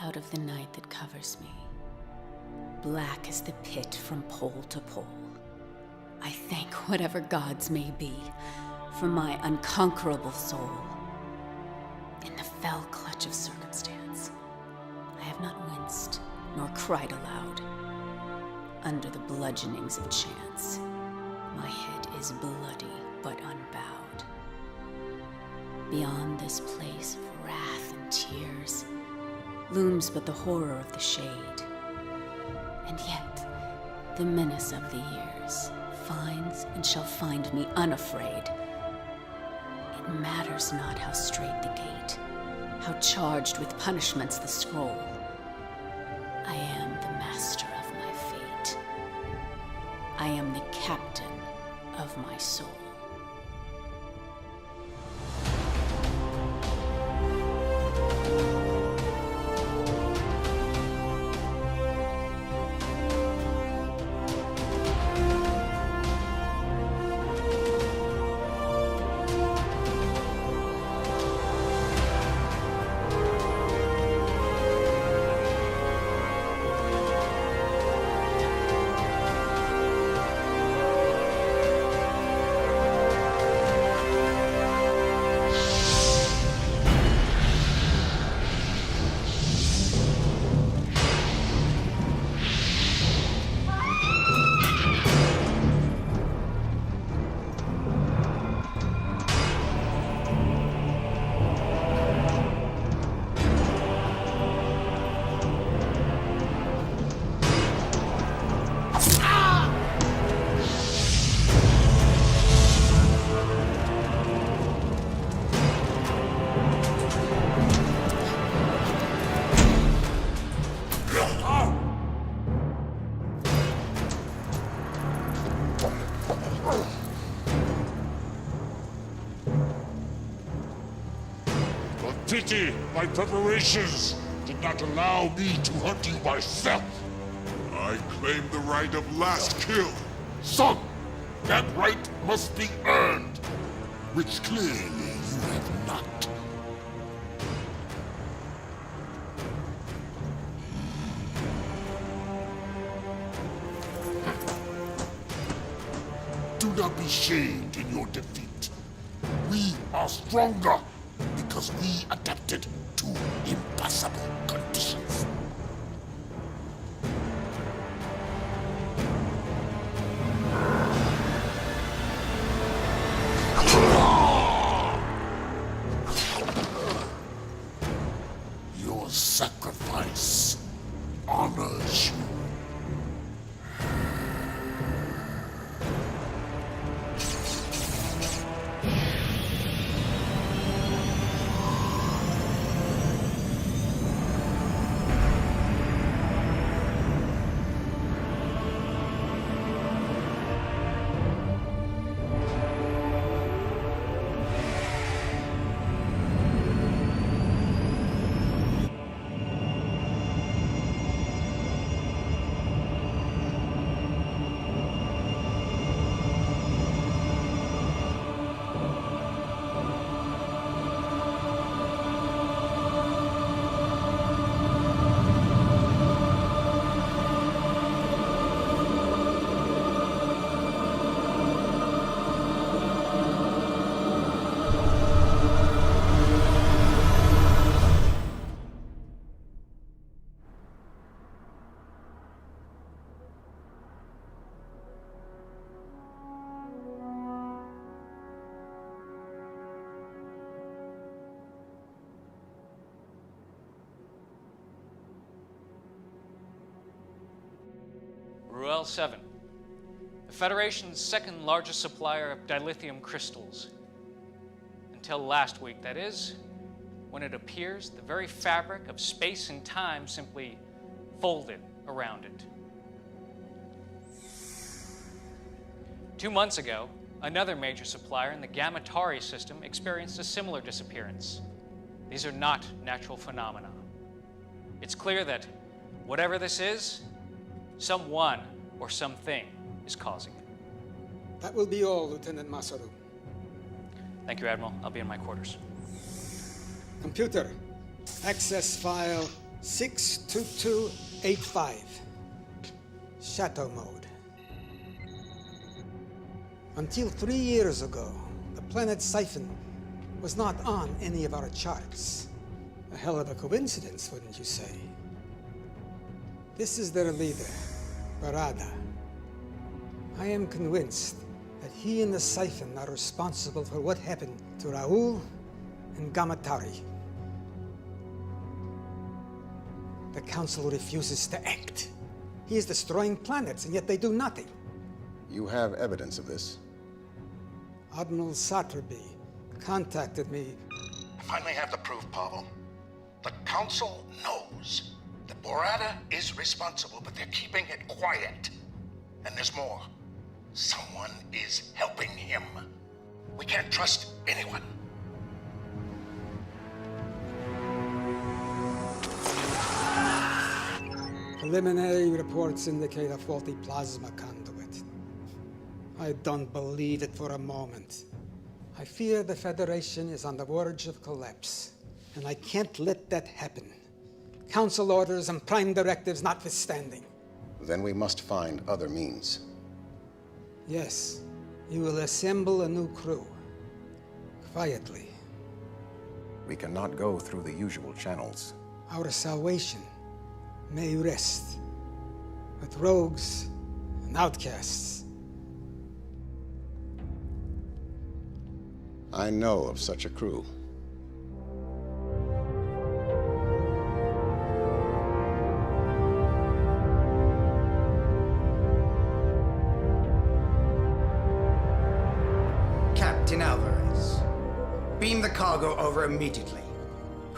out of the night that covers me, black as the pit from pole to pole, I thank whatever gods may be for my unconquerable soul. In the fell clutch of circumstance, I have not winced nor cried aloud. Under the bludgeonings of chance, my head is bloody but unbowed. Beyond this place of wrath and tears looms but the horror of the shade. And yet, the menace of the years finds and shall find me unafraid. It matters not how straight the gate, how charged with punishments the scroll. I am the master of my fate. I am the captain of my soul. Pity my preparations did not allow me to hunt you myself. I claim the right of last kill. Son, that right must be earned, which clearly you have not. Do not be shamed in your defeat. We are stronger because we adapted to impossible conditions. Your sacrifice honors you. Ruel 7, the Federation's second largest supplier of dilithium crystals. Until last week, that is, when it appears the very fabric of space and time simply folded around it. 2 months ago, another major supplier in the Gamma Tauri system experienced a similar disappearance. These are not natural phenomena. It's clear that whatever this is, someone or something is causing it. That will be all, Lieutenant Masaru. Thank you, Admiral. I'll be in my quarters. Computer, access file 62285. Shadow mode. Until 3 years ago, the planet Siphon was not on any of our charts. A hell of a coincidence, wouldn't you say? This is their leader, Barada. I am convinced that he and the Siphon are responsible for what happened to Raul and Gamatari. The Council refuses to act. He is destroying planets, and yet they do nothing. You have evidence of this? Admiral Saturby contacted me. I finally have the proof, Pavel. The Council knows that Barada is responsible, but they're keeping it quiet. And there's more. Someone is helping him. We can't trust anyone. Preliminary reports indicate a faulty plasma conduit. I don't believe it for a moment. I fear the Federation is on the verge of collapse, and I can't let that happen. Council orders and prime directives notwithstanding. Then we must find other means. Yes, you will assemble a new crew. Quietly. We cannot go through the usual channels. Our salvation may rest with rogues and outcasts. I know of such a crew. Captain Alvarez, beam the cargo over immediately,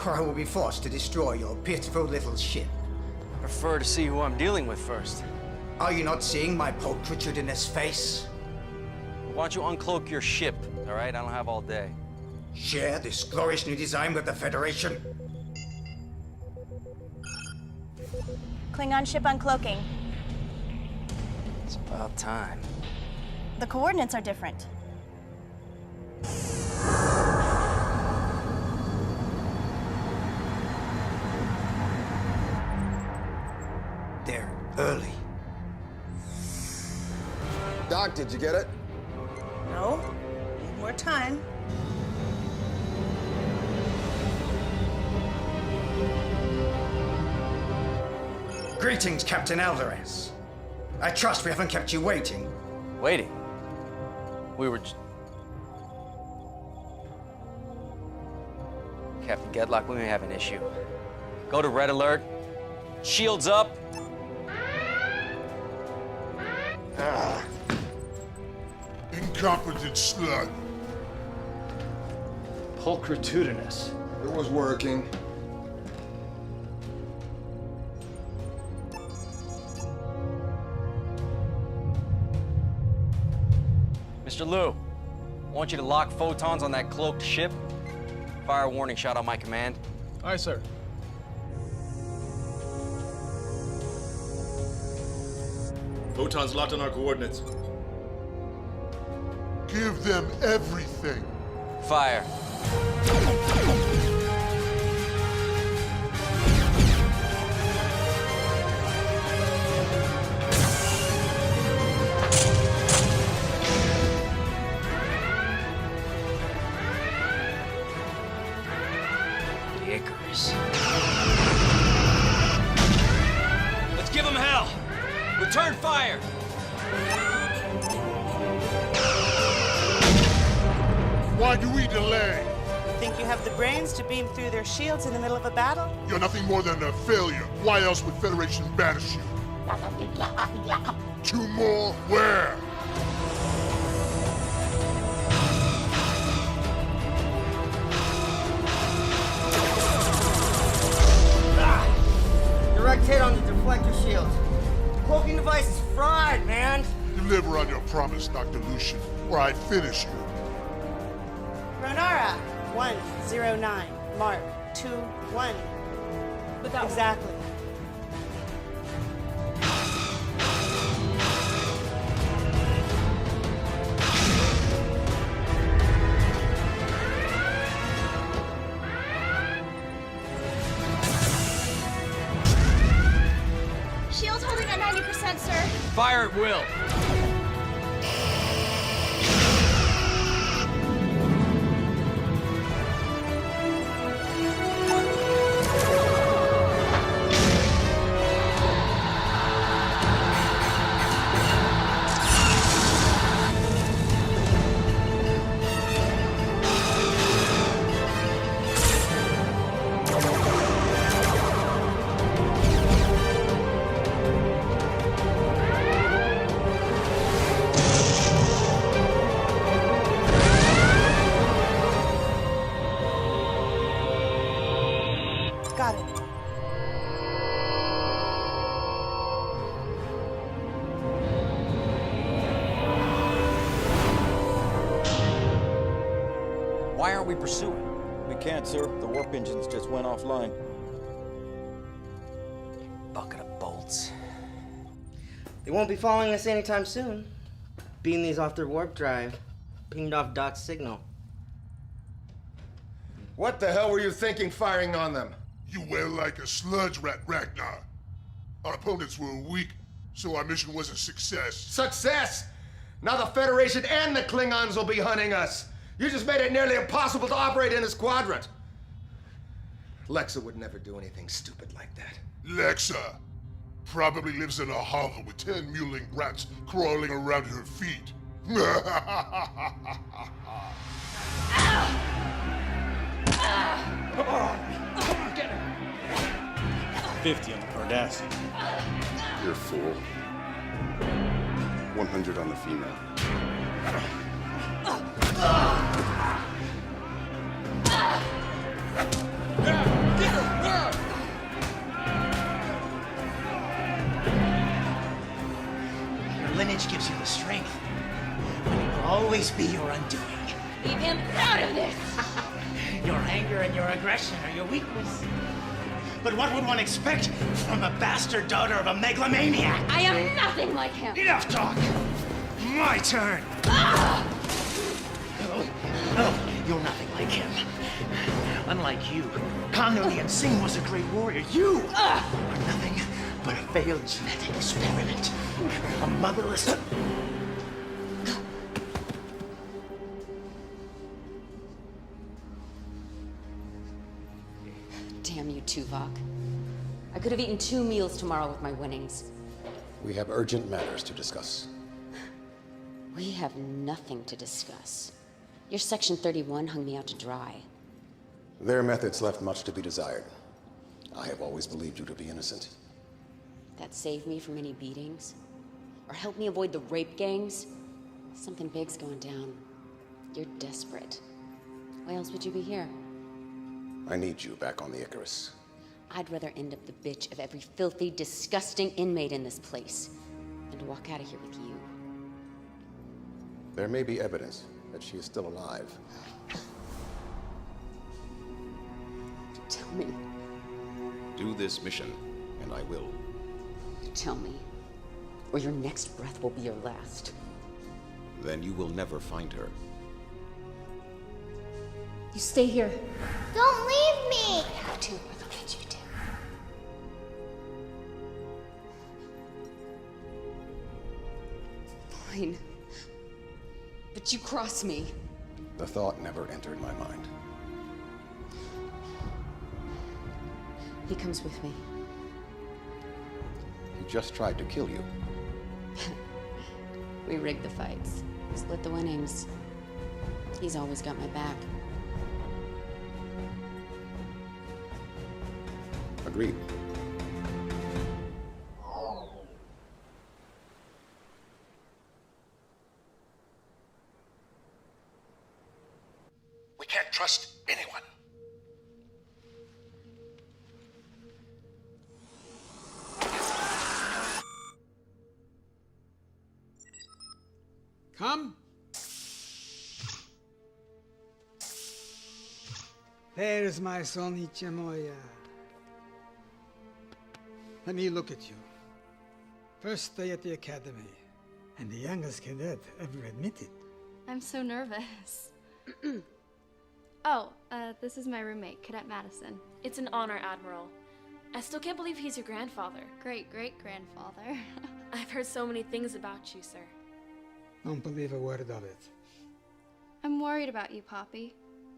or I will be forced to destroy your pitiful little ship. Prefer to see who I'm dealing with first. Are you not seeing my pulchritudinous face? Why don't you uncloak your ship, all right? I don't have all day. Share this glorious new design with the Federation? Klingon ship uncloaking. It's about time. The coordinates are different. They're early. Doc, did you get it? No. Need more time. Greetings, Captain Alvarez. I trust we haven't kept you waiting. Waiting? We were Captain Gedlock, we may have an issue. Go to red alert. Shields up. Incompetent slug. Pulchritudinous. It was working. Mr. Liu, I want you to lock photons on that cloaked ship. Fire a warning shot on my command. Aye, sir. Photons locked on our coordinates. Give them everything. Fire. The Icarus. Let's give them hell. Return fire. Why do we delay? You think you have the brains to beam through their shields in the middle of a battle? You're nothing more than a failure. Why else would Federation banish you? 2 more? Where? Direct hit on the deflector shields. Cloaking device is fried, man. Deliver on your promise, Dr. Lucian, or I finish you. Ronara, 109. Mark, 2-1. Exactly. sir. Fire at will. Got it. Why aren't we pursuing? We can't, sir. The warp engines just went offline. Bucket of bolts. They won't be following us anytime soon. Beam these off their warp drive. Pinged off Doc's signal. What the hell were you thinking firing on them? You were like a sludge rat, Ragnar. Our opponents were weak, so our mission was a success. Success! Now the Federation and the Klingons will be hunting us. You just made it nearly impossible to operate in this quadrant. Lexa would never do anything stupid like that. Lexa probably lives in a hovel with 10 mewling rats crawling around her feet. 50 on the Cardassian. You're a fool. 100 on the female. Your lineage gives you the strength, but it will always be your undoing. Leave him out of this! Your anger and your aggression are your weakness. But what would one expect from a bastard daughter of a megalomaniac? I am nothing like him! Enough talk! My turn! No, you're nothing like him. Unlike you, Khan Noonien Singh was a great warrior. You are nothing but a failed genetic experiment. A motherless... Damn you, Tuvok. I could have eaten 2 meals tomorrow with my winnings. We have urgent matters to discuss. We have nothing to discuss. Your Section 31 hung me out to dry. Their methods left much to be desired. I have always believed you to be innocent. That saved me from any beatings? Or helped me avoid the rape gangs? Something big's going down. You're desperate. Why else would you be here? I need you back on the Icarus. I'd rather end up the bitch of every filthy, disgusting inmate in this place than to walk out of here with you. There may be evidence that she is still alive. Tell me. Do this mission, and I will. Tell me, or your next breath will be your last. Then you will never find her. You stay here. Don't leave me! I have to, or they'll get you too. Fine. But you cross me. The thought never entered my mind. He comes with me. He just tried to kill you. We rigged the fights. Split the winnings. He's always got my back. Agreed. We can't trust anyone. Come. There's my son Ichamoya. Let me look at you. First day at the academy, and the youngest cadet ever admitted. I'm so nervous. Oh, this is my roommate, Cadet Madison. It's an honor, Admiral. I still can't believe he's your grandfather. Great-great-grandfather. I've heard so many things about you, sir. Don't believe a word of it. I'm worried about you, Poppy.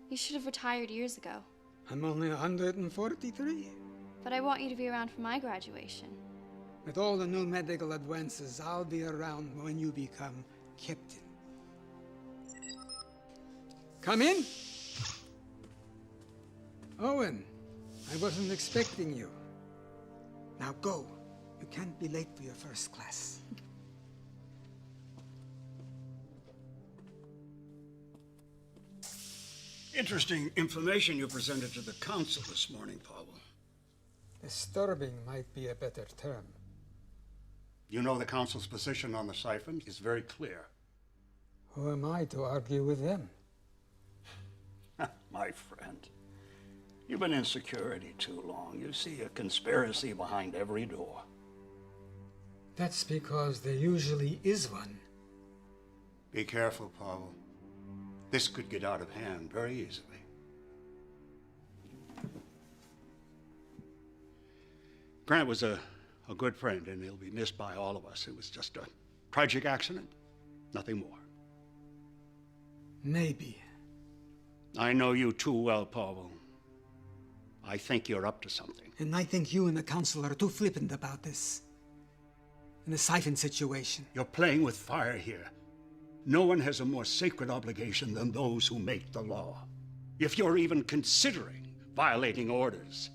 You should have retired years ago. I'm only 143. But I want you to be around for my graduation. With all the new medical advances, I'll be around when you become captain. Come in. Owen, I wasn't expecting you. Now go. You can't be late for your first class. Interesting information you presented to the council this morning, Pavel. Disturbing might be a better term. You know the council's position on the siphon is very clear. Who am I to argue with them? My friend, you've been in security too long. You see a conspiracy behind every door. That's because there usually is one. Be careful, Pavel. This could get out of hand very easily. Grant was a good friend, and he'll be missed by all of us. It was just a tragic accident, nothing more. Maybe. I know you too well, Pavel. I think you're up to something. And I think you and the council are too flippant about this. In the siphon situation. You're playing with fire here. No one has a more sacred obligation than those who make the law. If you're even considering violating orders.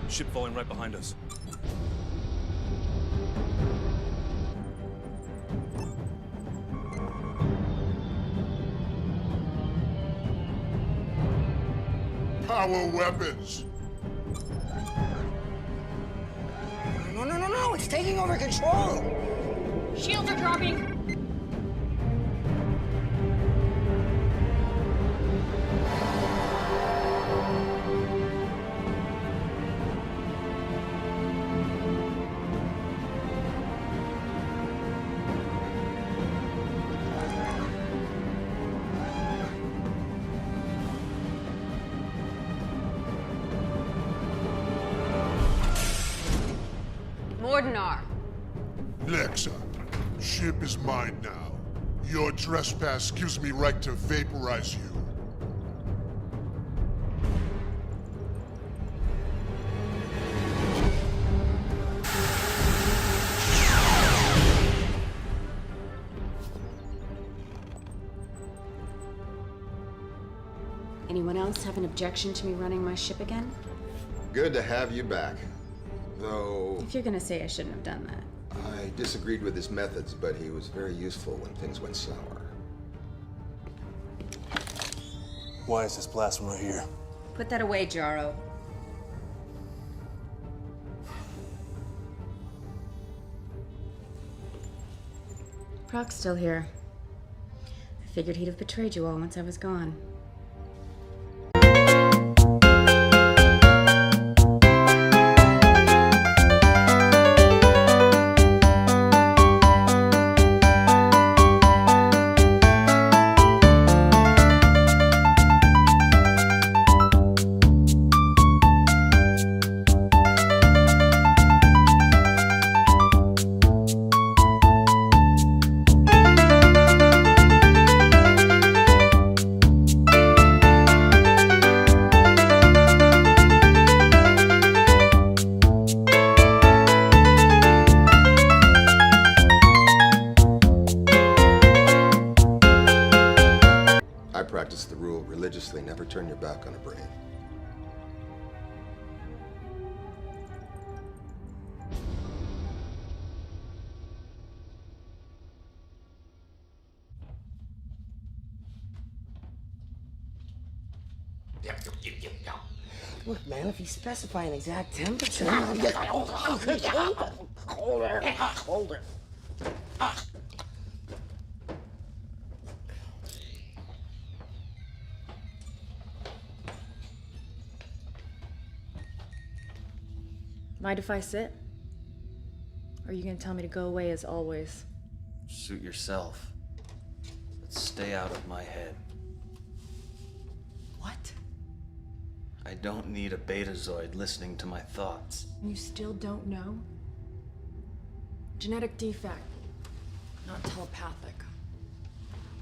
Ship falling right behind us. Power weapons! No, it's taking over control! Shields are dropping! Mordenar. Lexa, ship is mine now. Your trespass gives me right to vaporize you. Anyone else have an objection to me running my ship again? Good to have you back. Though If you're gonna say I shouldn't have done that. I disagreed with his methods, but he was very useful when things went sour. Why is this blast from right here? Put that away, Jaro. Proc's still here. I figured he'd have betrayed you all once I was gone. Practice the rule religiously, never turn your back on a brain. Look, man, if you specify an exact temperature... Colder. Mind if I sit? Or are you gonna tell me to go away as always? Suit yourself. But stay out of my head. What? I don't need a betazoid listening to my thoughts. You still don't know? Genetic defect, not telepathic.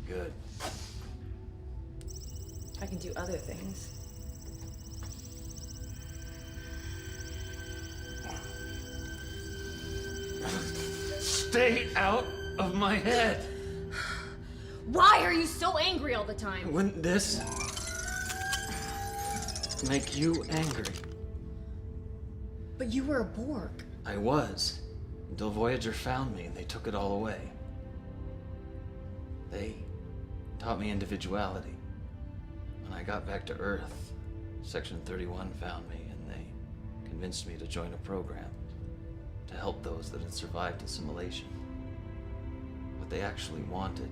Good. I can do other things. Stay out of my head! Why are you so angry all the time? Wouldn't this make you angry? But you were a Borg. I was, until Voyager found me and they took it all away. They taught me individuality. When I got back to Earth, Section 31 found me and they convinced me to join a program to help those that had survived assimilation. What they actually wanted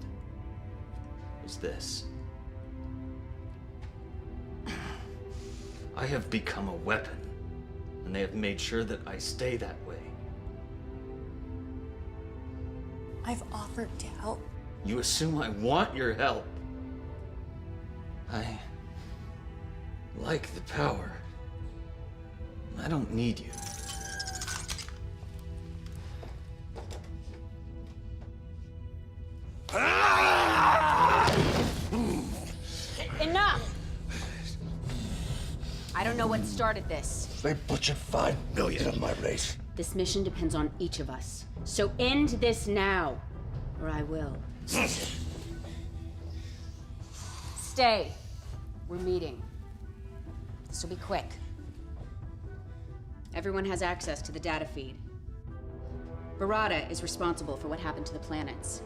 was this. I have become a weapon, and they have made sure that I stay that way. I've offered to help. You assume I want your help. I like the power. I don't need you. Enough! I don't know what started this. They butchered 5 million of my race. This mission depends on each of us. So end this now, or I will. Stay. We're meeting. This will be quick. Everyone has access to the data feed. Barada is responsible for what happened to the planets.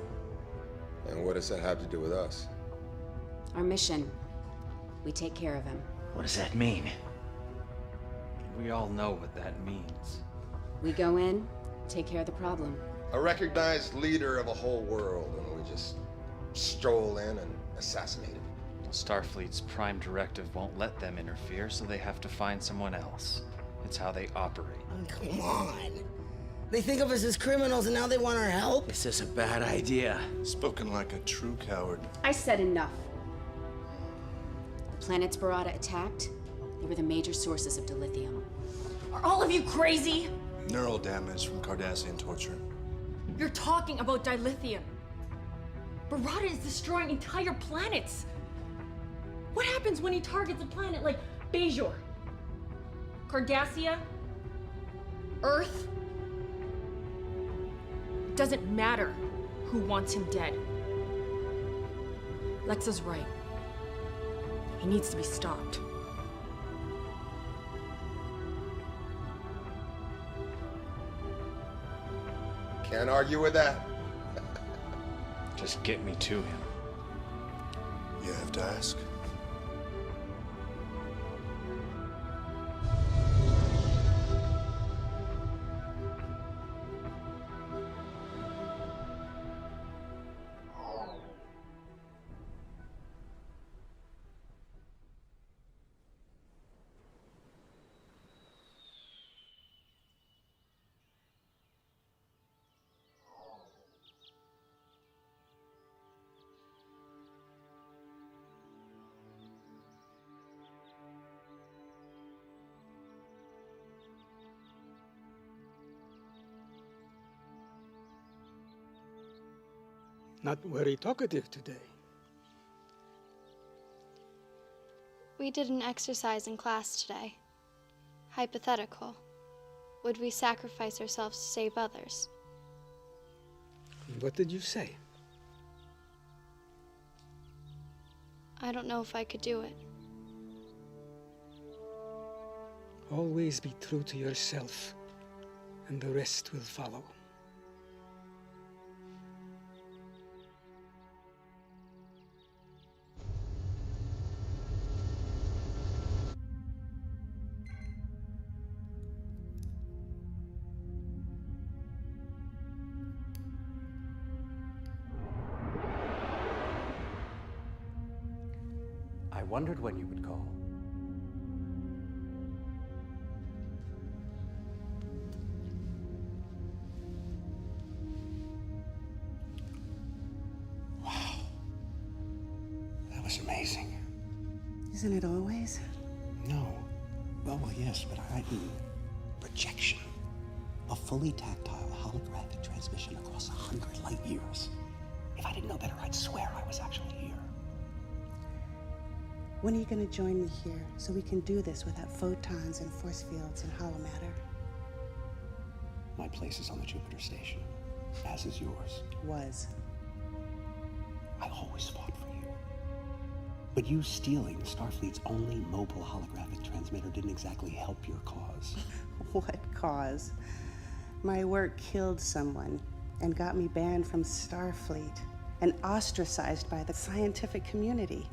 And what does that have to do with us? Our mission. We take care of him. What does that mean? We all know what that means. We go in, take care of the problem. A recognized leader of a whole world, and we just stroll in and assassinate him. Starfleet's prime directive won't let them interfere, so they have to find someone else. It's how they operate. Come on. They think of us as criminals and now they want our help? This is a bad idea. Spoken like a true coward. I said enough. The planets Barada attacked, they were the major sources of dilithium. Are all of you crazy? Neural damage from Cardassian torture. You're talking about dilithium. Barada is destroying entire planets. What happens when he targets a planet like Bajor? Cardassia? Earth? It doesn't matter who wants him dead. Lexa's right. He needs to be stopped. Can't argue with that. Just get me to him. You have to ask. Not very talkative today. We did an exercise in class today. Hypothetical. Would we sacrifice ourselves to save others? What did you say? I don't know if I could do it. Always be true to yourself, and the rest will follow. wondered when you would call. Wow. That was amazing. Isn't it always? No. Well, yes, but I mean projection. A fully tactile holographic transmission across 100 light years. If I didn't know better, I'd swear I was actually here. When are you going to join me here so we can do this without photons and force fields and hollow matter? My place is on the Jupiter station, as is yours. Was. I always fought for you. But you stealing Starfleet's only mobile holographic transmitter didn't exactly help your cause. What cause? My work killed someone and got me banned from Starfleet and ostracized by the scientific community.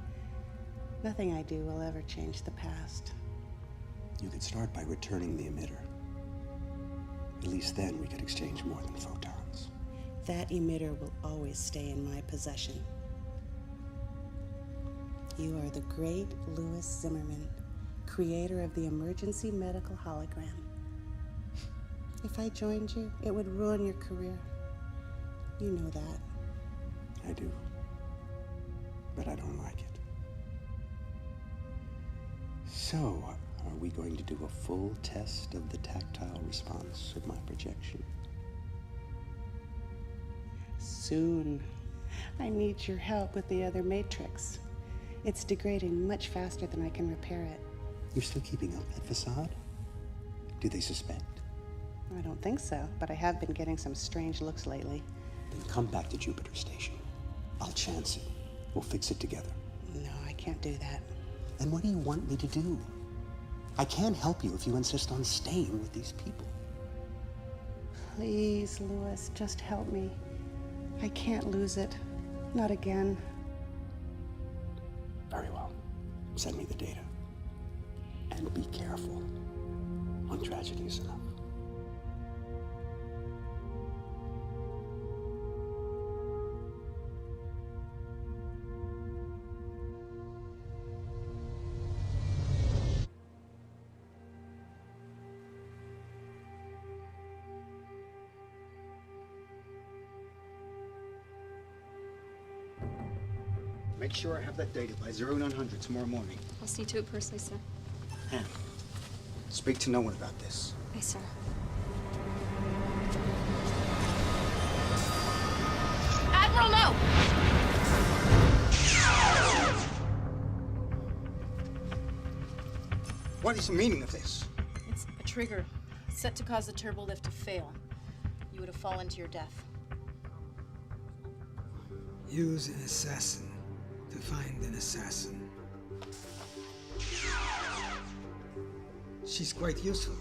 Nothing I do will ever change the past. You could start by returning the emitter. At least then we could exchange more than photons. That emitter will always stay in my possession. You are the great Louis Zimmerman, creator of the emergency medical hologram. If I joined you, it would ruin your career. You know that. I do. But I don't like it. So, are we going to do a full test of the tactile response of my projection? Soon. I need your help with the other matrix. It's degrading much faster than I can repair it. You're still keeping up that facade? Do they suspect? I don't think so, but I have been getting some strange looks lately. Then come back to Jupiter Station. I'll chance it. We'll fix it together. No, I can't do that. Then what do you want me to do? I can't help you if you insist on staying with these people. Please, Louis, just help me. I can't lose it. Not again. Very well. Send me the data. And be careful. One tragedy is enough. Make sure I have that data by 0900 tomorrow morning. I'll see to it personally, sir. And speak to no one about this. Aye, sir. Admiral, no! What is the meaning of this? It's a trigger set to cause the turbo lift to fail. You would have fallen to your death. Use an assassin to find an assassin. She's quite useful.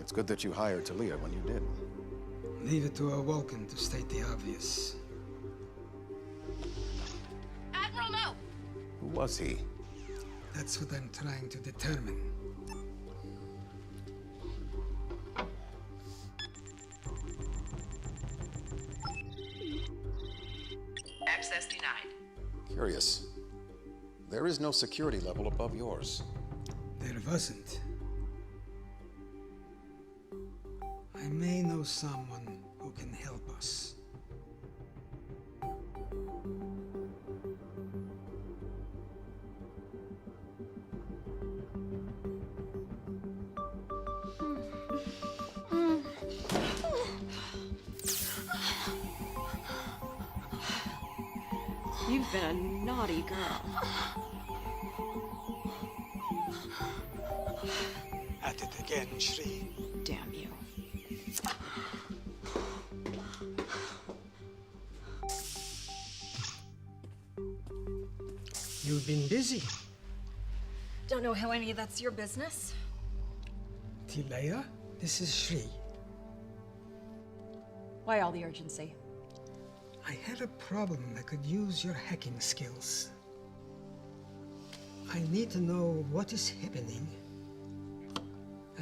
It's good that you hired Talia when you did. Leave it to a Vulcan to state the obvious. Admiral, no! Who was he? That's what I'm trying to determine. Access denied. Curious. There is no security level above yours. There wasn't. I may know someone who can help us. You've been a naughty girl. At it again, Shri. Damn you. You've been busy. Don't know how any of that's your business. Tilea, this is Shri. Why all the urgency? I had a problem that could use your hacking skills. I need to know what is happening.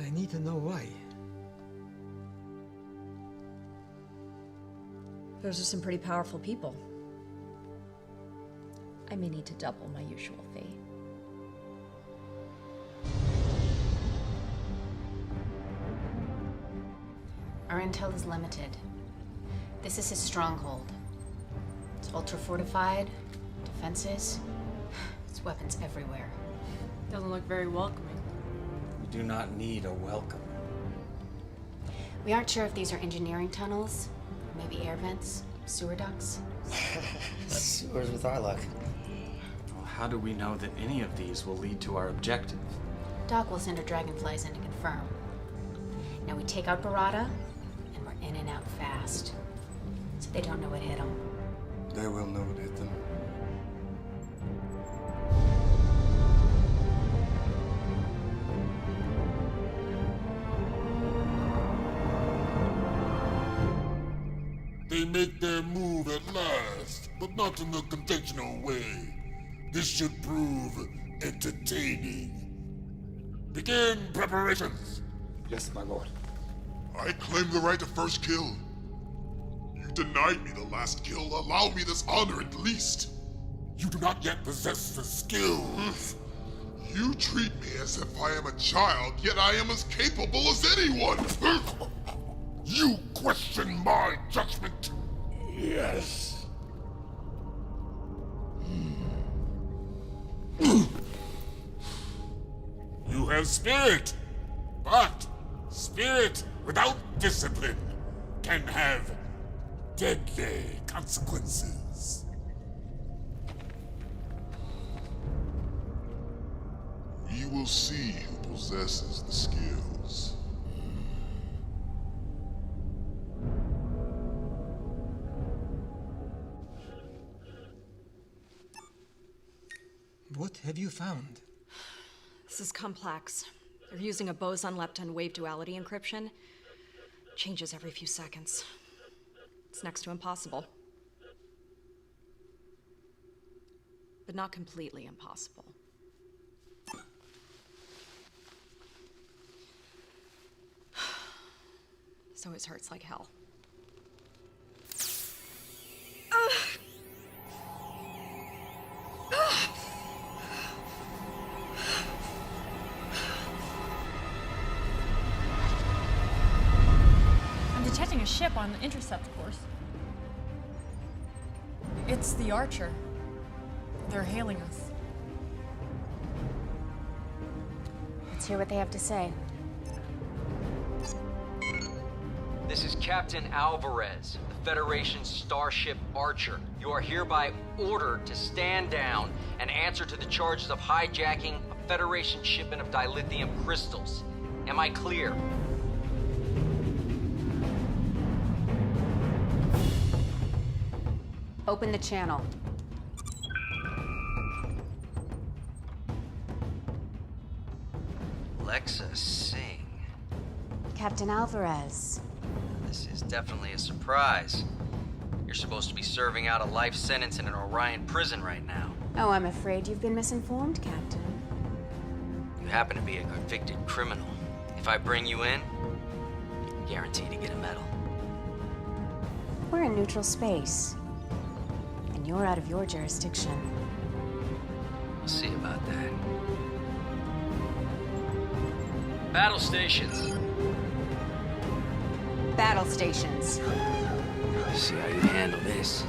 I need to know why. Those are some pretty powerful people. I may need to double my usual fee. Our intel is limited. This is his stronghold. It's ultra-fortified, defenses, it's weapons everywhere. Doesn't look very welcoming. We do not need a welcome. We aren't sure if these are engineering tunnels, maybe air vents, sewer ducts. Sewers with our luck. Well, how do we know that any of these will lead to our objective? Doc will send her dragonflies in to confirm. Now we take out Barada, and we're in and out fast. So they don't know what hit them. They will know what hit them. They make their move at last, but not in the conventional way. This should prove entertaining. Begin preparations. Yes, my lord. I claim the right to first kill. You denied me the last kill. Allow me this honor at least. You do not yet possess the skills. You treat me as if I am a child, yet I am as capable as anyone. You question my judgment? Yes. You have spirit, but spirit without discipline can have deadly consequences. We will see who possesses the skills. What have you found? This is complex. They're using a boson-lepton wave duality encryption. Changes every few seconds. It's next to impossible. But not completely impossible. So it hurts like hell. I'm detecting a ship on the intercept course. It's the Archer. They're hailing us. Let's hear what they have to say. This is Captain Alvarez, the Federation's starship Archer. You are hereby ordered to stand down and answer to the charges of hijacking a Federation shipment of dilithium crystals. Am I clear? Open the channel. Lexa Singh. Captain Alvarez. This is definitely a surprise. You're supposed to be serving out a life sentence in an Orion prison right now. Oh, I'm afraid you've been misinformed, Captain. You happen to be a convicted criminal. If I bring you in, you're guaranteed to get a medal. We're in neutral space. And you're out of your jurisdiction. We'll see about that. Battle stations. Battle stations. See how you handle this.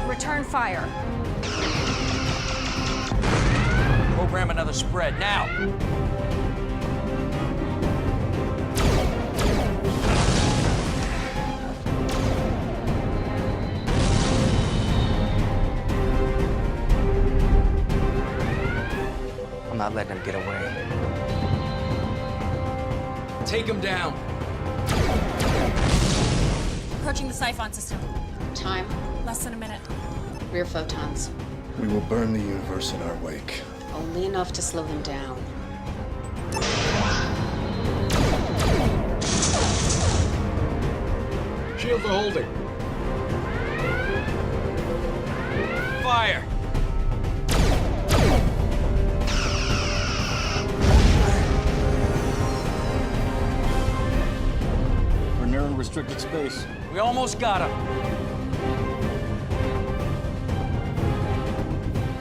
Return fire. Program another spread, now! I'm not letting him get away. Take him down. Approaching the Siphon system. Time? Less than a minute. Rear photons. We will burn the universe in our wake. Only enough to slow them down. Shields are holding. Fire! We're nearing restricted space. We almost got him.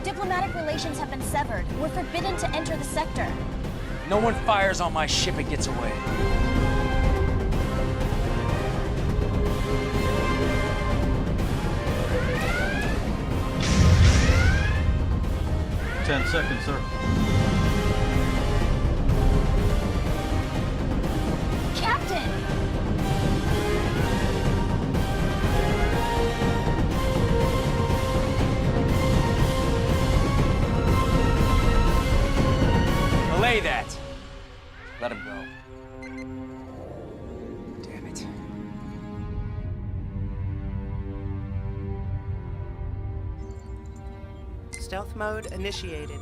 Diplomatic relations have been severed. We're forbidden to enter the sector. No one fires on my ship and gets away. Ten seconds, sir. Captain! Belay that. Let him go. Damn it. Stealth mode initiated.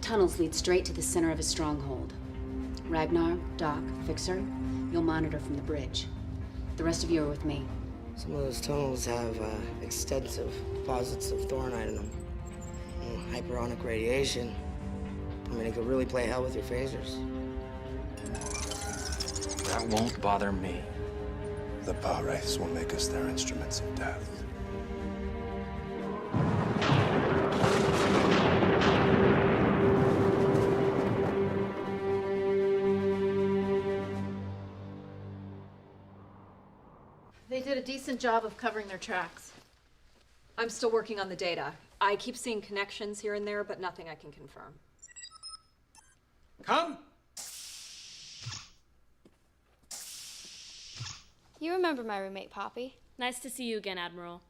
Tunnels lead straight to the center of his stronghold. Ragnar, Doc, Fixer, you'll monitor from the bridge. The rest of you are with me. Some of those tunnels have extensive deposits of thornite in them. Hyperonic radiation. I mean, it could really play hell with your phasers. That won't bother me. The power wraiths will make us their instruments of death. They did a decent job of covering their tracks. I'm still working on the data. I keep seeing connections here and there, but nothing I can confirm. Come! You remember my roommate, Poppy. Nice to see you again, Admiral.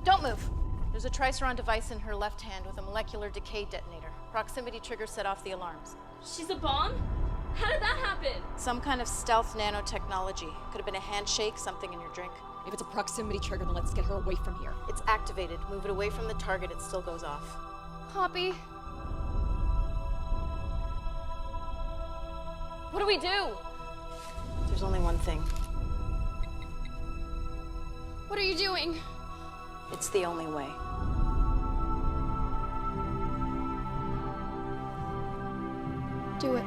Don't move. There's a Triceron device in her left hand with a molecular decay detonator. Proximity trigger set off the alarms. She's a bomb? How did that happen? Some kind of stealth nanotechnology. Could have been a handshake, something in your drink. If it's a proximity trigger, then let's get her away from here. It's activated. Move it away from the target, it still goes off. Poppy. What do we do? There's only one thing. What are you doing? It's the only way. Do it.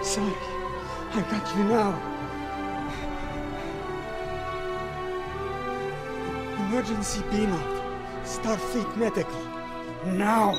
Sorry, I got you now. Emergency beam out. Starfleet Medical. Now!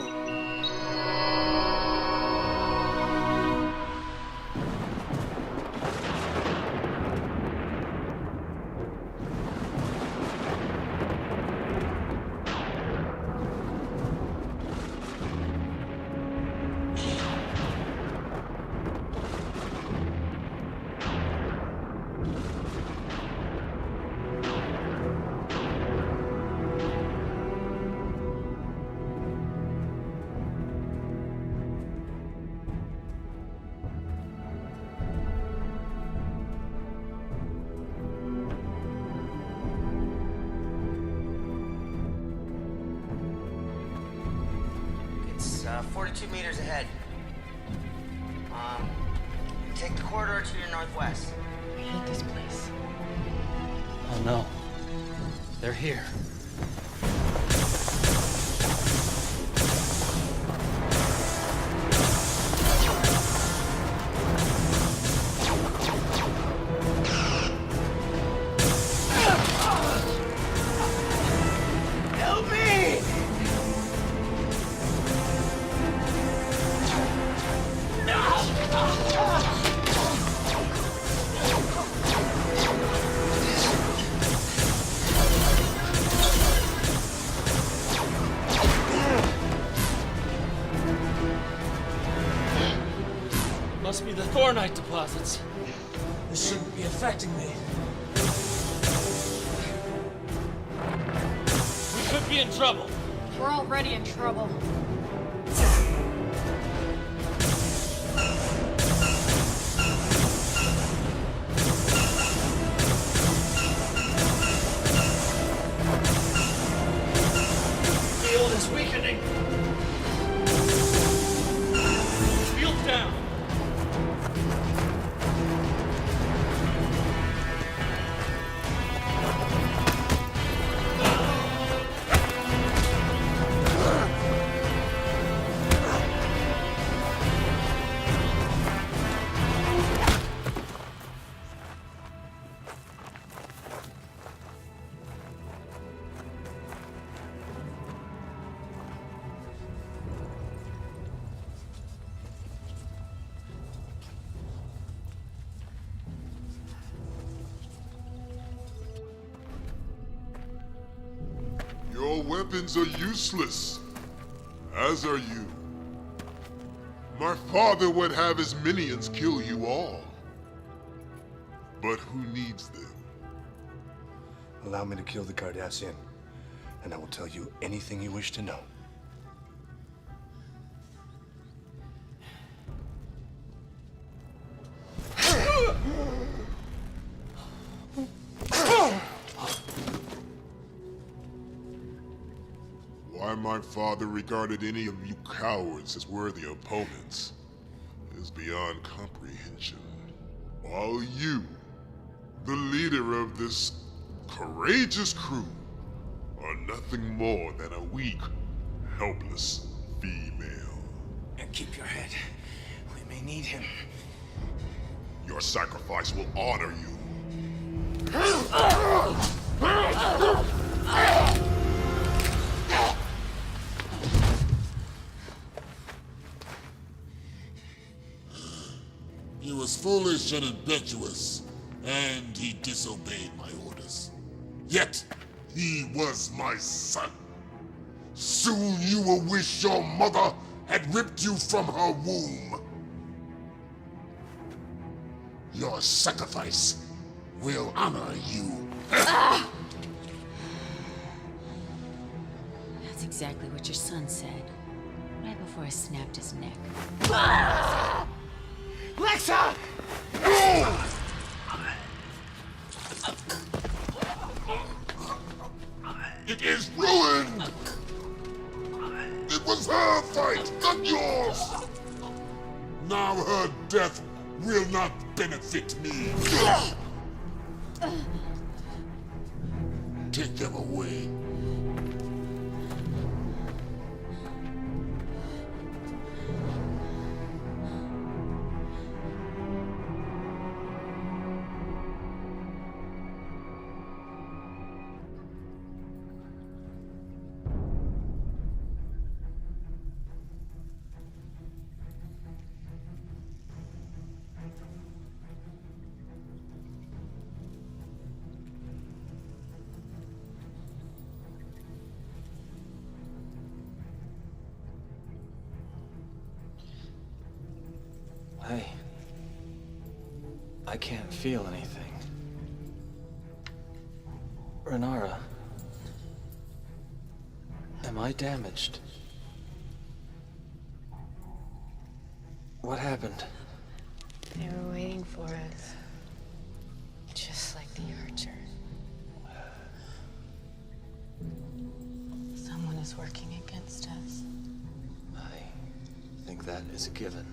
42 meters ahead. Take the corridor to your northwest. I hate this place. Oh no. They're here. Help me! Must be the Thornite deposits. This shouldn't be affecting me. We could be in trouble. We're already in trouble. Field is weakening. Field down. Your weapons are useless, as are you. My father would have his minions kill you all. But who needs them? Allow me to kill the Cardassian, and I will tell you anything you wish to know. Why my father regarded any of you cowards as worthy opponents is beyond comprehension. While you, the leader of this courageous crew, are nothing more than a weak, helpless female. And keep your head. We may need him. Your sacrifice will honor you. He was foolish and impetuous, and he disobeyed my orders. Yet, he was my son. Soon you will wish your mother had ripped you from her womb. Your sacrifice will honor you. That's exactly what your son said, right before I snapped his neck. Lexa! It is ruined! It was her fight, not yours! Now her death will not benefit me. Take them away. I can't feel anything. Renara, am I damaged? What happened? They were waiting for us. Just like the Archer. Someone is working against us. think that is a given.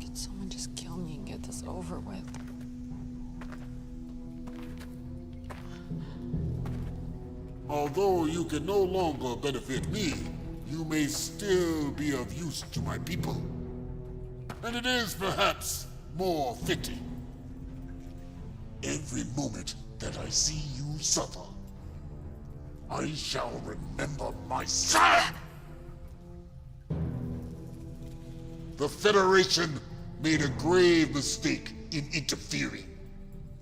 Could someone just kill me and get this over with? Although you can no longer benefit me, you may still be of use to my people. And it is perhaps more fitting. Every moment that I see you suffer, I shall remember my son! The Federation made a grave mistake in interfering.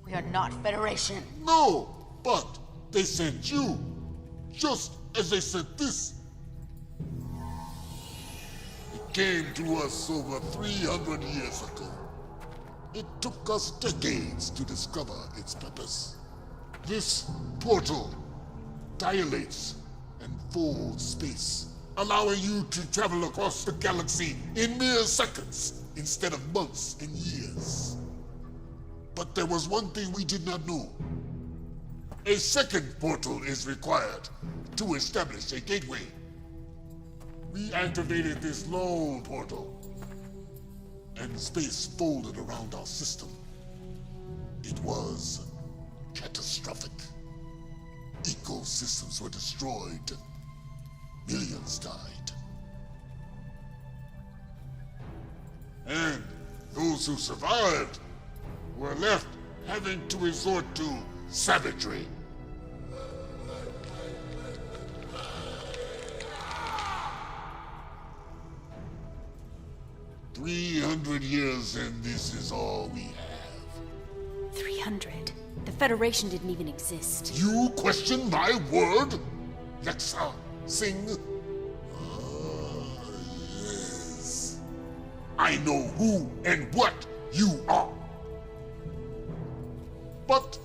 We are not Federation. No, but they sent you, just as they sent this. It came to us over 300 years ago. It took us decades to discover its purpose. This portal dilates and folds space, allowing you to travel across the galaxy in mere seconds instead of months and years. But there was one thing we did not know. A second portal is required to establish a gateway. We activated this lone portal, and space folded around our system. It was catastrophic. Ecosystems were destroyed. Millions died. And those who survived were left having to resort to savagery. "300 years and this is all we have." 300? The Federation didn't even exist. You question my word? Lexa, Singh? Yes. I know who and what you are. But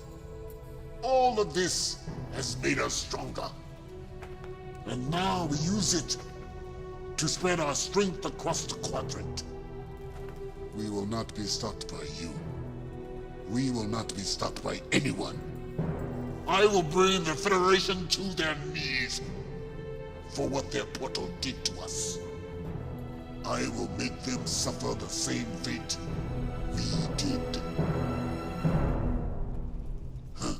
all of this has made us stronger. And now we use it to spread our strength across the quadrant. We will not be stopped by you. We will not be stopped by anyone. I will bring the Federation to their knees for what their portal did to us. I will make them suffer the same fate we did. Huh?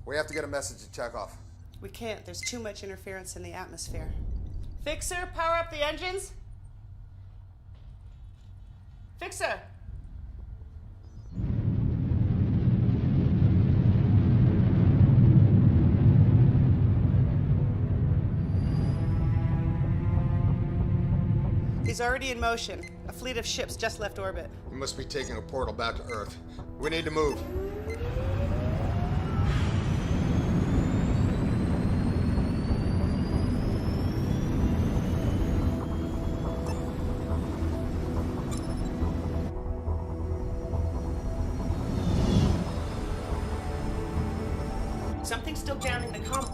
We have to get a message to Chekhov. We can't. There's too much interference in the atmosphere. Fixer, power up the engines. Fixer! He's already in motion. A fleet of ships just left orbit. We must be taking a portal back to Earth. We need to move. Something's still jamming the comm.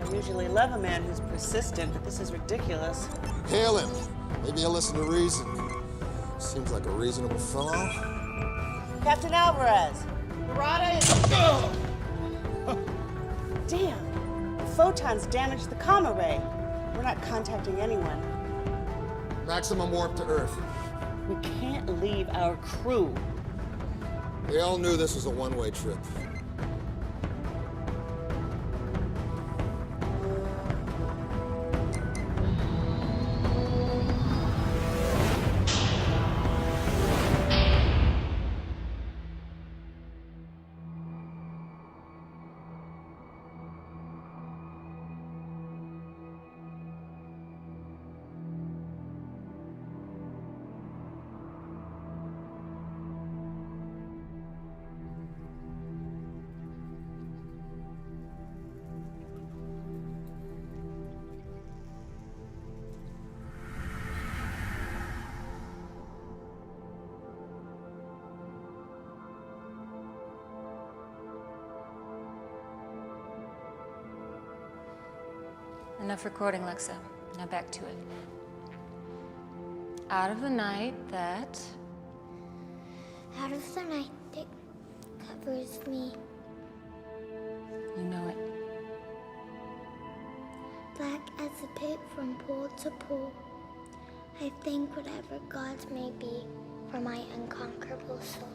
I usually love a man who's persistent, but this is ridiculous. Hail him. Maybe he'll listen to reason. Seems like a reasonable fellow. Captain Alvarez! Murata is... Damn! The photons damaged the comm array. We're not contacting anyone. Maximum warp to Earth. We can't leave our crew. They all knew this was a one-way trip. Enough recording, Lexa. Now back to it. Out of the night that... Out of the night that covers me. You know it. Black as a pit from pole to pole. I thank whatever gods may be for my unconquerable soul.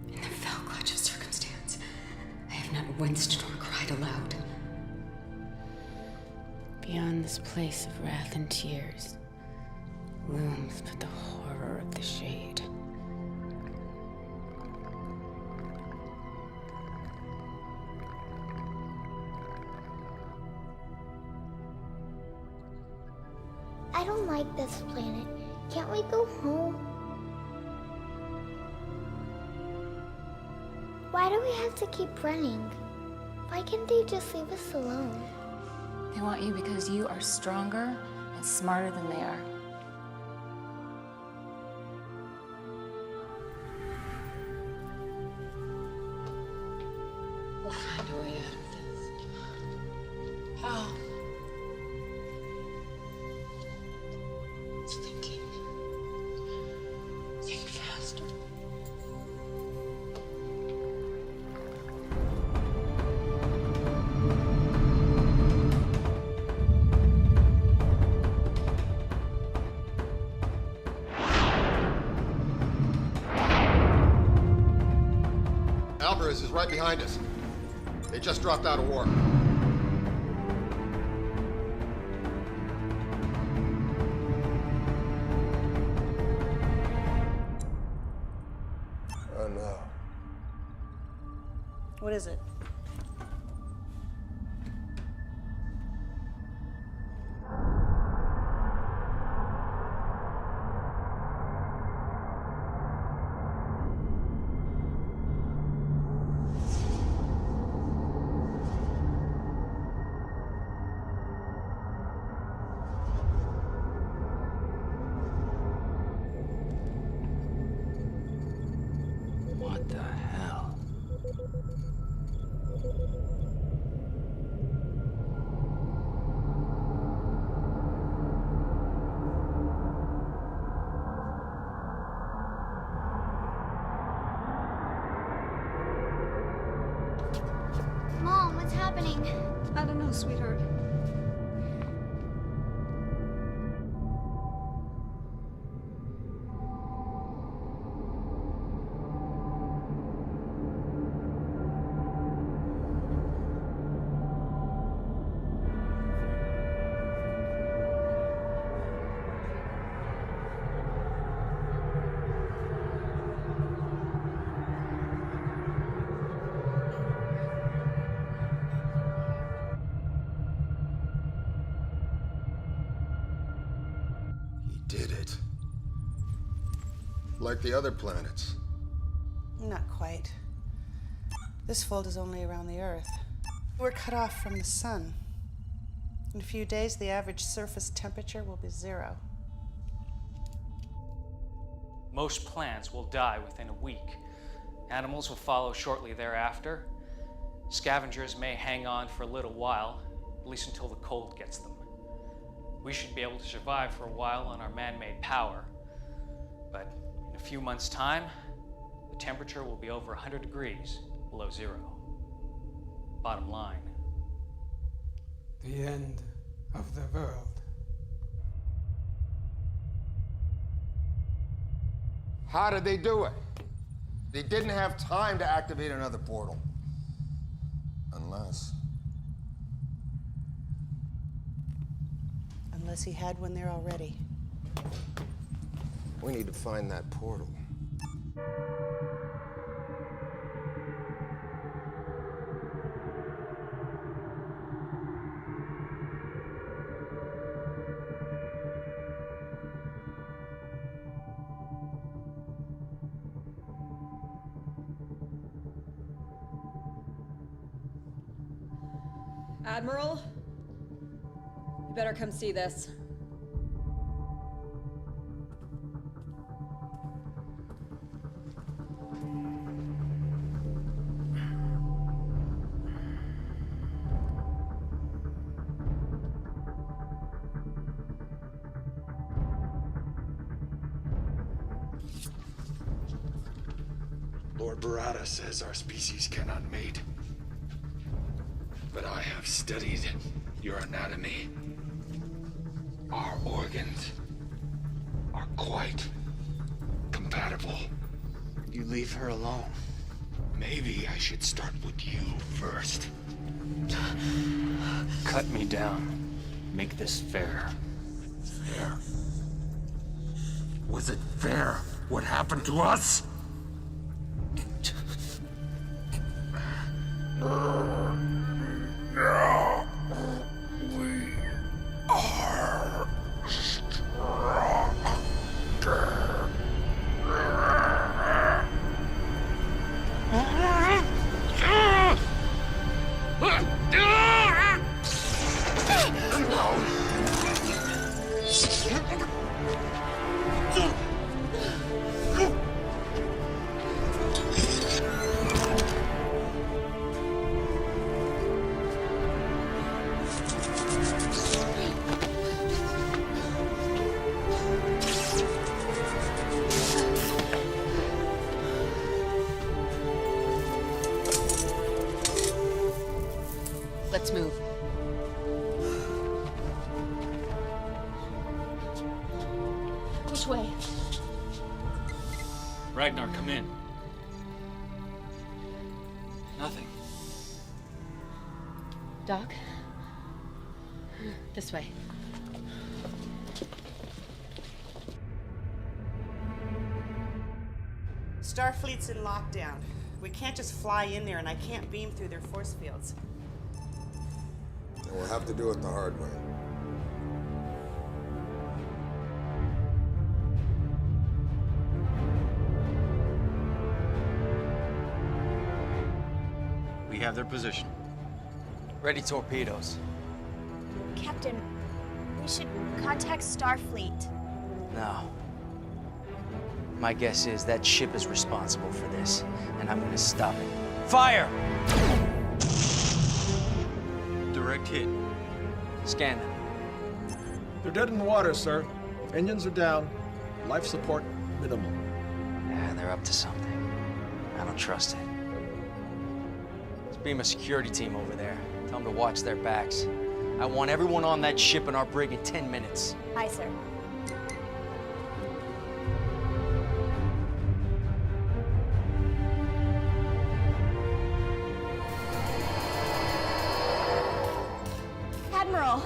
In the fell clutch of circumstance, I have not winced nor cried aloud. Beyond this place of wrath and tears looms but the horror of the shade. I don't like this planet. Can't we go home? Why do we have to keep running? Why can't they just leave us alone? They want you because you are stronger and smarter than they are. We'll find a way out of this. How? Thinking. Think faster. Alvarez is right behind us. They just dropped out of war. Oh no. What is it? What the hell? Mom, what's happening? I don't know, sweetheart. Did it. Like the other planets. Not quite. This fold is only around the Earth. We're cut off from the sun. In a few days, the average surface temperature will be 0. Most plants will die within a week. Animals will follow shortly thereafter. Scavengers may hang on for a little while, at least until the cold gets them. We should be able to survive for a while on our man-made power. But in a few months' time, the temperature will be over 100 degrees below 0. Bottom line. The end of the world. How did they do it? They didn't have time to activate another portal. Unless he had one there already. We need to find that portal. Admiral? You better come see this. Lord Barada says our species cannot mate. But I have studied your anatomy. Our organs are quite compatible. You leave her alone. Maybe I should start with you first. Cut me down. Make this fair. Fair? Was it fair what happened to us? Now we are Let's move. Which way? Ragnar, come in. Nothing. Doc? This way. Starfleet's in lockdown. We can't just fly in there, and I can't beam through their force fields. And we'll have to do it the hard way. We have their position. Ready torpedoes. Captain, we should contact Starfleet. No. My guess is that ship is responsible for this, and I'm gonna stop it. Fire! Direct hit. Scan them. They're dead in the water, sir. Engines are down. Life support minimal. Yeah, they're up to something. I don't trust it. Let's beam a security team over there. Tell them to watch their backs. I want everyone on that ship and our brig in 10 minutes. Aye, sir. Admiral!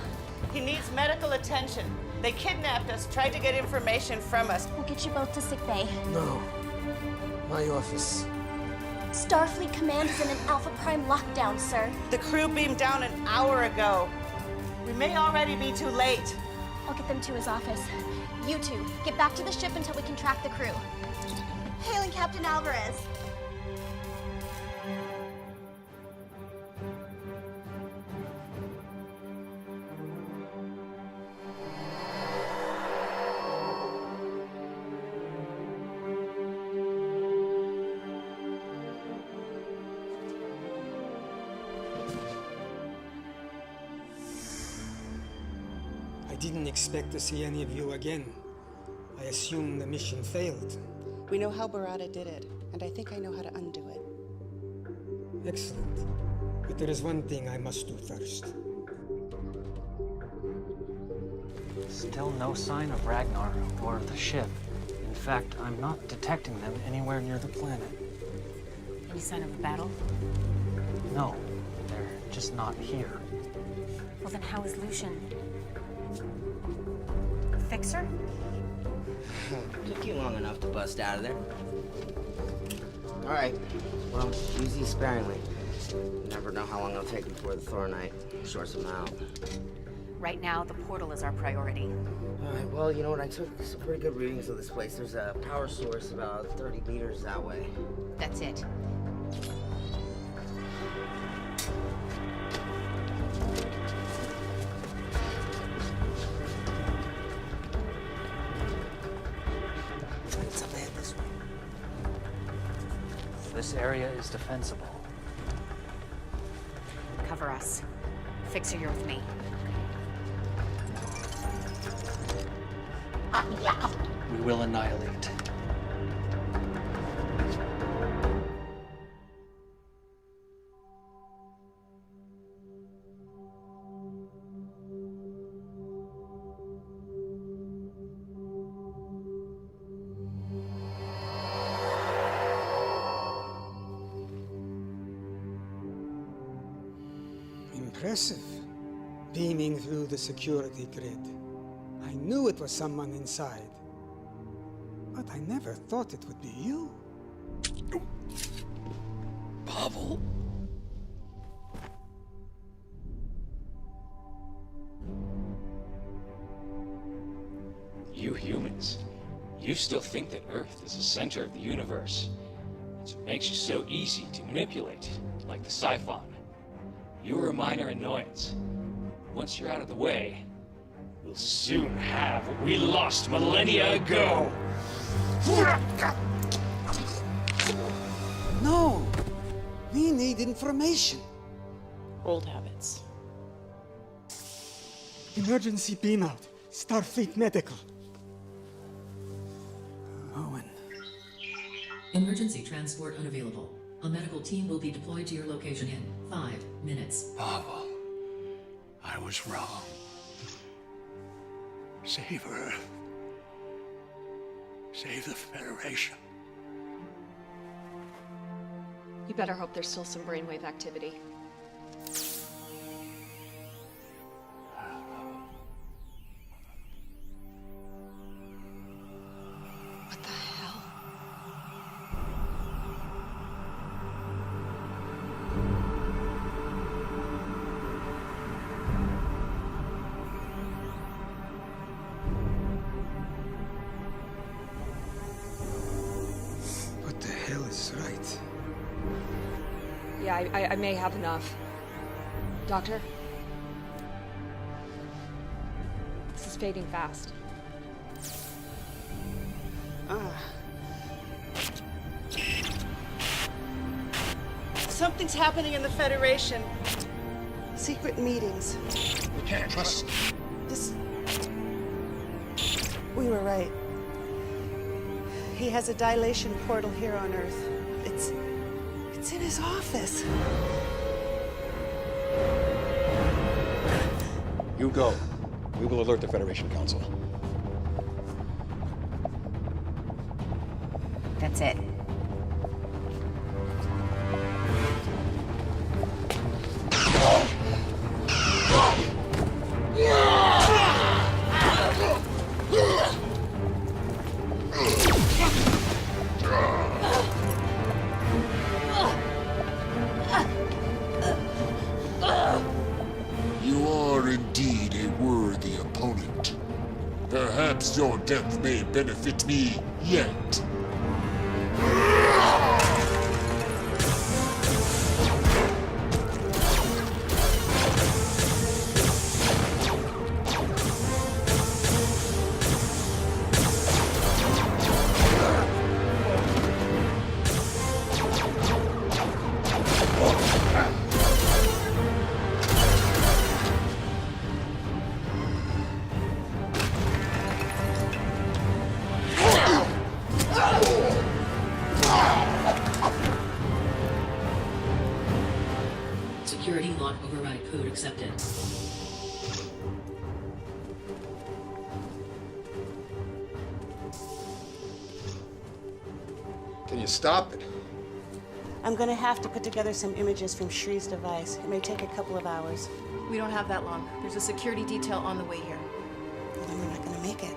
He needs medical attention. They kidnapped us, tried to get information from us. We'll get you both to sickbay. No. My office. Starfleet Command is in an Alpha Prime lockdown, sir. The crew beamed down an hour ago. We may already be too late. I'll get them to his office. You two, get back to the ship until we can track the crew. Hailing Captain Alvarez. I didn't expect to see any of you again. I assume the mission failed. We know how Barada did it, and I think I know how to undo it. Excellent. But there is one thing I must do first. Still no sign of Ragnar or the ship. In fact, I'm not detecting them anywhere near the planet. Any sign of a battle? No, they're just not here. Well, then how is Lucian? Fixer? Took you long enough to bust out of there. All right. Well, use these sparingly. You never know how long it'll take before the Thornite sorts them out. Right now, the portal is our priority. All right, well, you know what? I took some pretty good readings of this place. There's a power source about 30 meters that way. That's it. This area is defensible. Cover us. Fixer, you're with me. We will annihilate. Impressive. Beaming through the security grid. I knew it was someone inside. But I never thought it would be you. Pavel. You humans, you still think that Earth is the center of the universe. It's what makes you so easy to manipulate, like the Siphon. You were a minor annoyance. Once you're out of the way, we'll soon have what we lost millennia ago. No! We need information. Old habits. Emergency beam out. Starfleet Medical. Owen. Emergency transport unavailable. A medical team will be deployed to your location in 5 minutes. Pavel, I was wrong. Save Earth. Save the Federation. You better hope there's still some brainwave activity. What the hell? What the hell is right? Yeah, I may have enough. Doctor? This is fading fast. Something's happening in the Federation. Secret meetings. We can't trust. We were right. He has a dilation portal here on Earth. It's in his office. You go. We will alert the Federation Council. That's it. You are indeed a worthy opponent. Perhaps your death may benefit me yet. Security lock override code accepted. Can you stop it? I'm gonna have to put together some images from Shree's device. It may take a couple of hours. We don't have that long. There's a security detail on the way here. Well, then we're not gonna make it.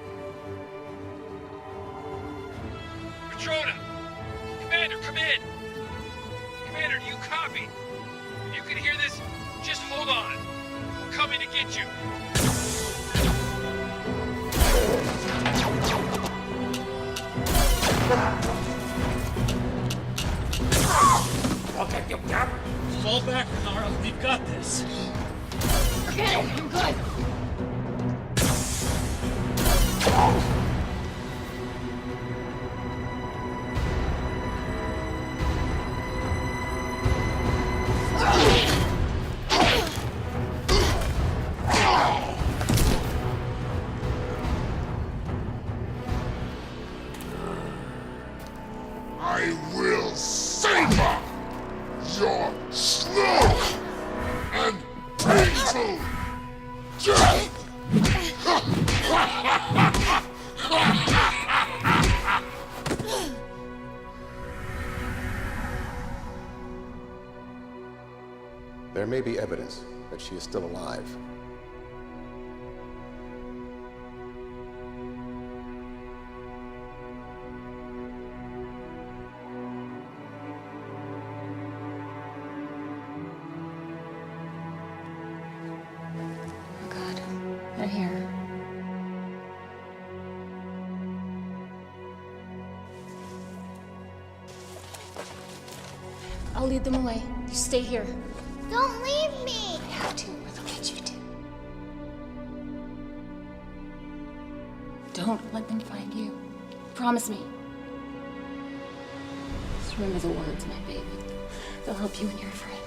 Petrona! Commander, come in! Commander, do you copy? If you can hear this, just hold on. We're coming to get you. Okay, Fall back, Renara. We've got this. Okay, I'm good. I will savor your slow and painful death! There may be evidence, that she is still alive. Oh God, they're here. I'll lead them away. You stay here. Don't leave me! I have to, or they'll get you too. Don't let them find you. Promise me. Just remember the words, my baby. They'll help you and your friend.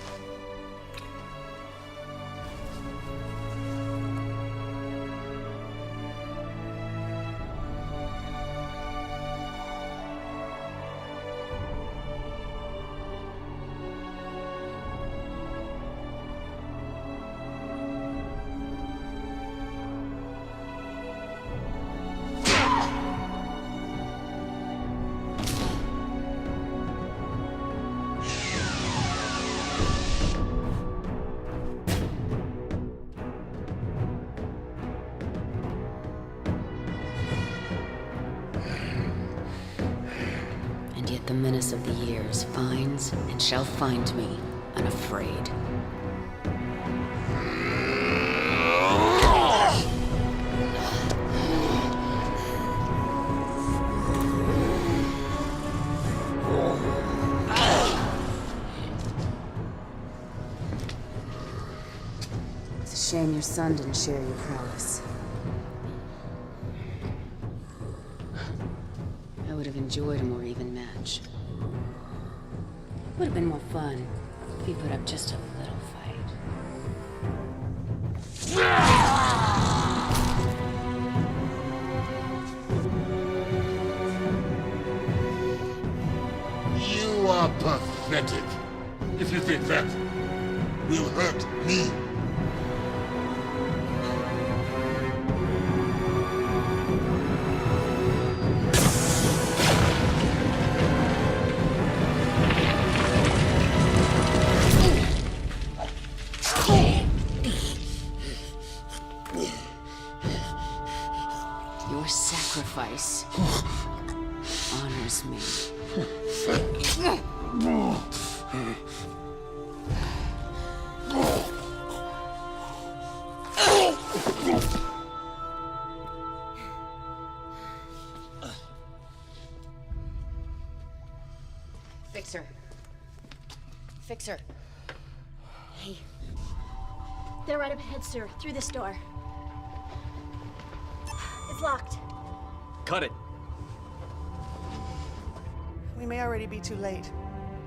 And yet the menace of the years finds and shall find me unafraid. It's a shame your son didn't share your prowess. I would have enjoyed a more even match. Would have been more fun if you put up just a little fight. You are pathetic if you think that will hurt me. Your sacrifice honors me. Fixer. Fixer. Hey. They're right up ahead, sir. Through this door. It's locked. Cut it. We may already be too late.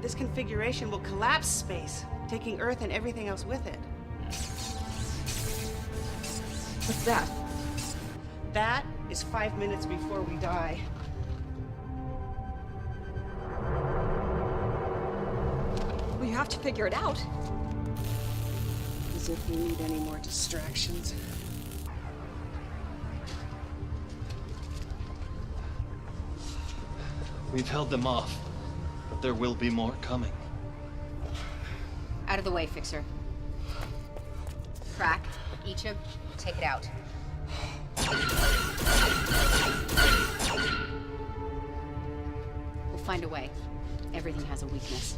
This configuration will collapse space, taking Earth and everything else with it. What's that? That is 5 minutes before we die. Well, you have to figure it out. As if we need any more distractions. We've held them off, but there will be more coming. Out of the way, Fixer. Crack, Ichib, take it out. We'll find a way. Everything has a weakness.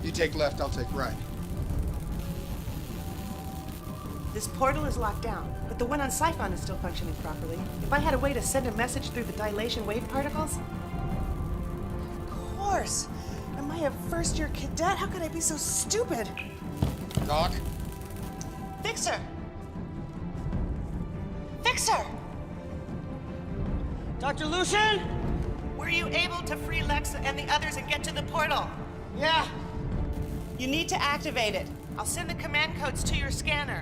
You take left, I'll take right. This portal is locked down, but the one on Siphon is still functioning properly. If I had a way to send a message through the dilation wave particles? Of course! Am I a first-year cadet? How could I be so stupid? Doc? Fixer! Fixer! Dr. Lucian? Were you able to free Lex and the others and get to the portal? Yeah. You need to activate it. I'll send the command codes to your scanner.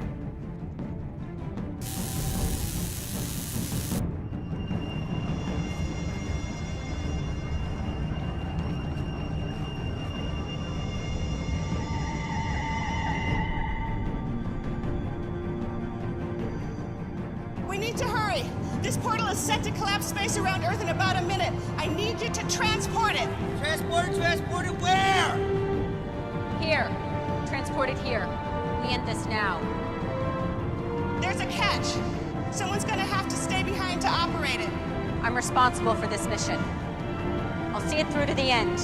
We need to hurry. This portal is set to collapse space around Earth in about a minute. I need you to transport it. Transport it where? Here. Transport it here. We end this now. There's a catch. Someone's gonna have to stay behind to operate it. I'm responsible for this mission. I'll see it through to the end.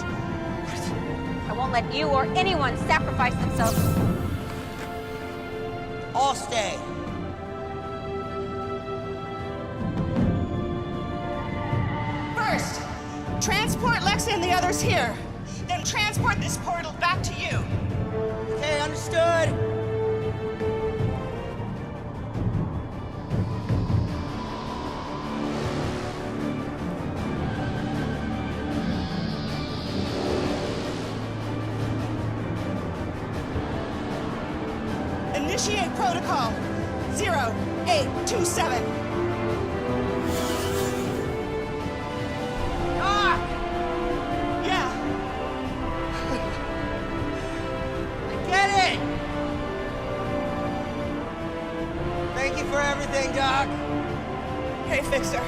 I won't let you or anyone sacrifice themselves. All stay. First, transport Lexa and the others here. Then transport this portal back to you. Okay, understood. Initiate protocol 0827. Doc! Yeah. I get it! Thank you for everything, Doc. Hey, Fixer.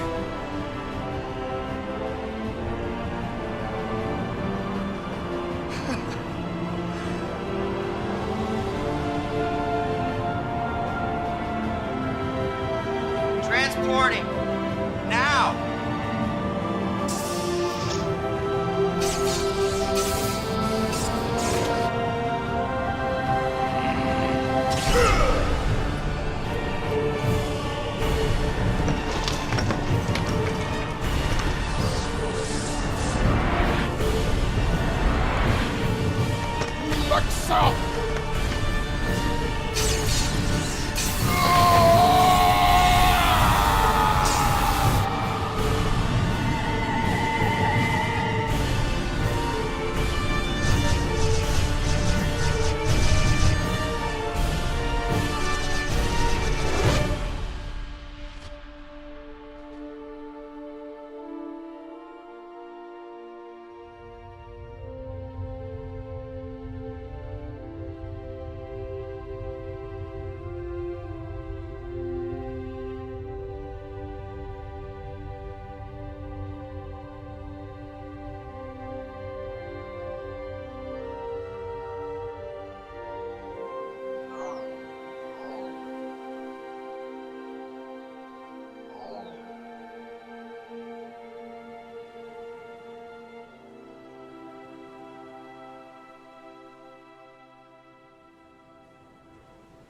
Transporting. Now! Lexa!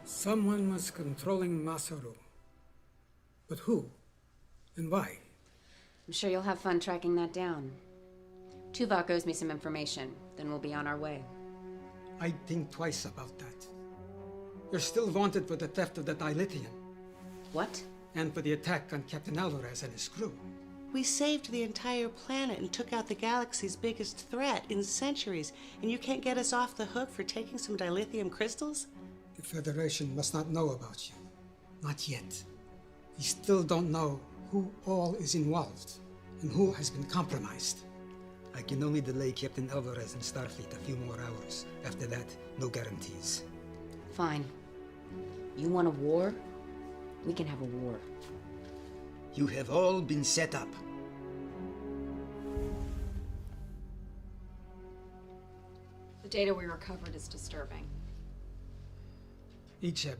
Someone was controlling Masaru. But who? And why? I'm sure you'll have fun tracking that down. Tuvok owes me some information, then we'll be on our way. I'd think twice about that. You're still wanted for the theft of the dilithium. What? And for the attack on Captain Alvarez and his crew. We saved the entire planet and took out the galaxy's biggest threat in centuries, and you can't get us off the hook for taking some dilithium crystals? The Federation must not know about you. Not yet. We still don't know who all is involved and who has been compromised. I can only delay Captain Alvarez and Starfleet a few more hours. After that, no guarantees. Fine. You want a war? We can have a war. You have all been set up. The data we recovered is disturbing. Icheb,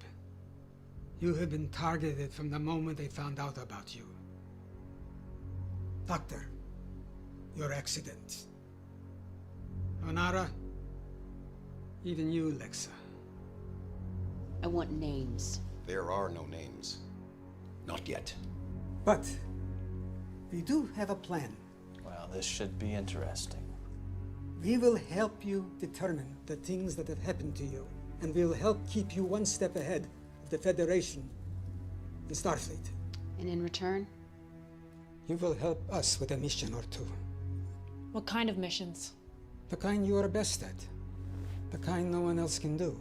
you have been targeted from the moment they found out about you. Doctor, your accident. Onara, even you, Lexa. I want names. There are no names. Not yet. But we do have a plan. Well, this should be interesting. We will help you determine the things that have happened to you, and we'll help keep you one step ahead of the Federation and Starfleet. And in return? You will help us with a mission or two. What kind of missions? The kind you are best at. The kind no one else can do.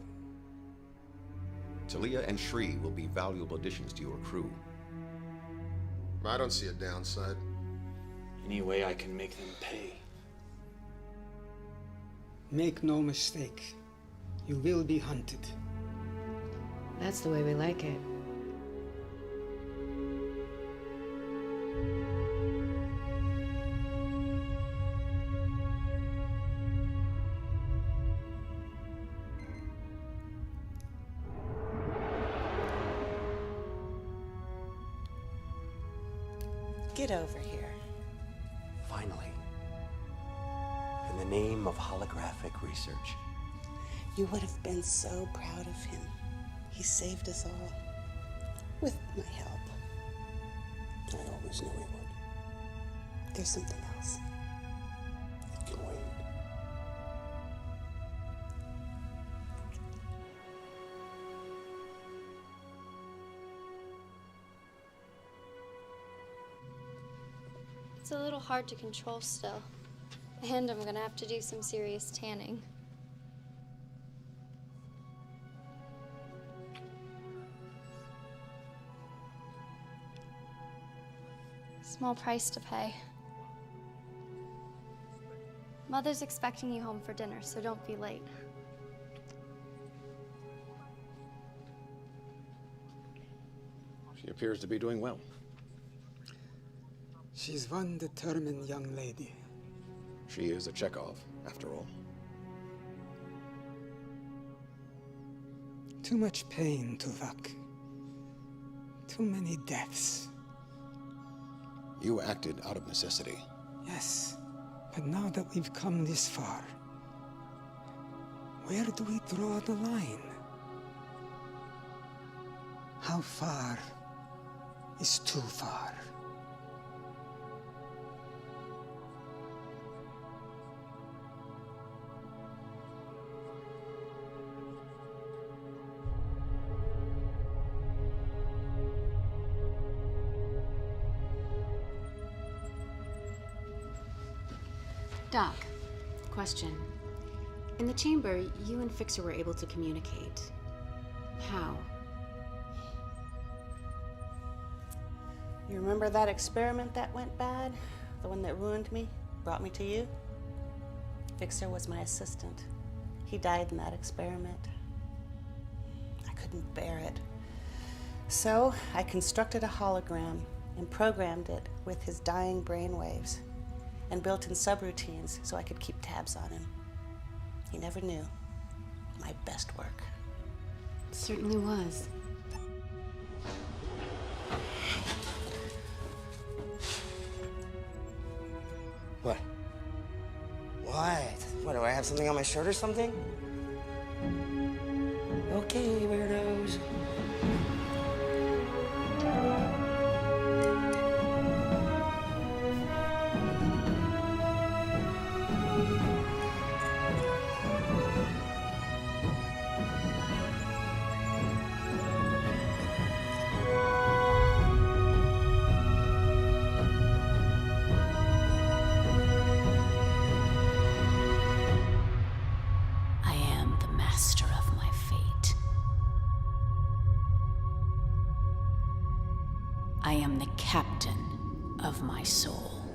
Talia and Shri will be valuable additions to your crew. I don't see a downside. Any way I can make them pay. Make no mistake. You will be hunted. That's the way we like it. Get over here. Finally. In the name of holographic research. You would have been so proud of him. He saved us all. With my help. I always knew he would. There's something else. It can wait. It's a little hard to control still. And I'm gonna have to do some serious tanning. Small price to pay. Mother's expecting you home for dinner, so don't be late. She appears to be doing well. She's one determined young lady. She is a Chekhov, after all. Too much pain, Tuvok. Too many deaths. You acted out of necessity. Yes, but now that we've come this far, where do we draw the line? How far is too far? Doc, question. In the chamber, you and Fixer were able to communicate. How? You remember that experiment that went bad? The one that ruined me? Brought me to you? Fixer was my assistant. He died in that experiment. I couldn't bear it. So I constructed a hologram and programmed it with his dying brainwaves and built in subroutines so I could keep tabs on him. He never knew. My best work. It certainly was. What? What? What, do I have something on my shirt or something? Okay, weirdos. I am the master of my fate. I am the captain of my soul.